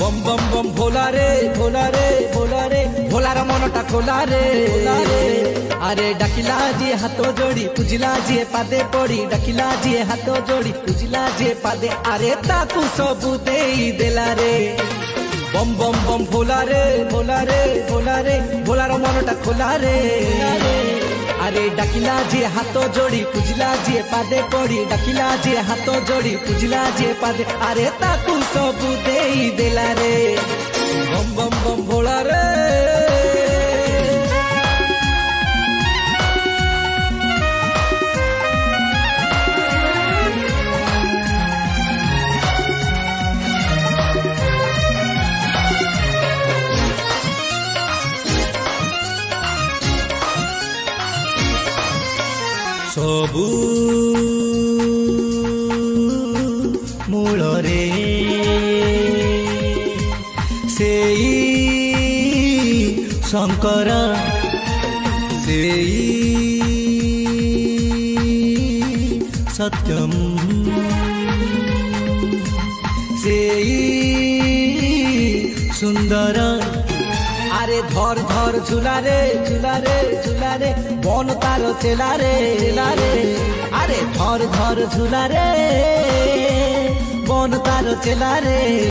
बम बम बम भोला रे भोला रे भोला रे भोलार मनटा खोला रे अरे डाकिला जी हाथ जोड़ी पूजिला जी पादे पड़ी डाकिला जी हाथ जोड़ी पूजिला जी पादे अरे ताकू सबू देई देला रे बम बम बम भोला रे भोला रे भोला रे भोलार मनटा खोला रे अरे डाकिला जी हाथ जोड़ी पूजिला जी पादे पड़ी डाकिला जी हाथ जोड़ी पूजिला जी पादे अरे ताकू सबू देई देला रे बम बम बम भोला रे सबू मूल रे सेई शंकर सेई सत्यम सेई सुंदर अरे धर धर झूला रे झूला रे झूला रे बन तार चेला रे अरे धर धर झूला रे बन तार चेला रे